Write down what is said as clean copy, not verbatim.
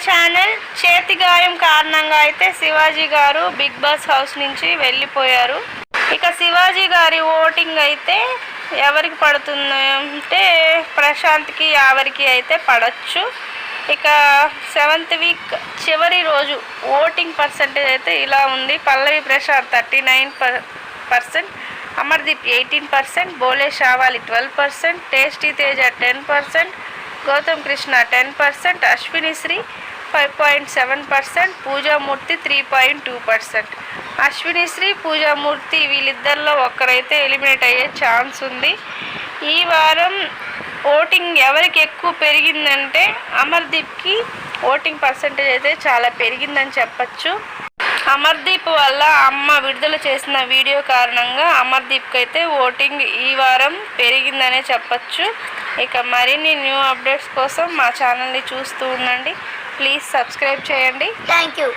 Channel. చేతి గాయం కారణంగా అయితే శివాజీ గారు బిగ్ బాస్ హౌస్ నుంచి వెళ్ళిపోయారు. ఇక శివాజీ గారి ఓటింగ్ అయితే ఎవరికి పడుతుందంటే ప్రశాంత్కి, యావరికి అయితే పడచ్చు. ఇక 7th వీక్ చివరి రోజు ఓటింగ్ పర్సంటేజ్ అయితే ఇలా ఉంది. పల్లవి ప్రశాంత్ 39%, అమర్దీప్ 18%, బోలే షావాలి 12%, టేస్టీ తేజ 10%, గౌతమ్ కృష్ణ 10%, అశ్విని శ్రీ 5.7%, పూజామూర్తి 3.2%. అశ్విని శ్రీ, పూజామూర్తి వీళ్ళిద్దరిలో ఒక్కరైతే ఎలిమినేట్ అయ్యే ఛాన్స్ ఉంది. ఈ వారం ఓటింగ్ ఎవరికి ఎక్కువ పెరిగిందంటే అమర్దీప్కి ఓటింగ్ పర్సంటేజ్ అయితే చాలా పెరిగిందని చెప్పచ్చు. అమర్దీప్ వల్ల అమ్మ విడుదల చేసిన వీడియో కారణంగా అమర్దీప్కి అయితే ఓటింగ్ ఈ వారం పెరిగిందనే చెప్పచ్చు. ఇక మరిన్ని న్యూ అప్డేట్స్ కోసం మా ఛానల్ని చూస్తూ ఉండండి. ప్లీజ్ సబ్స్క్రైబ్ చేయండి. Thank you.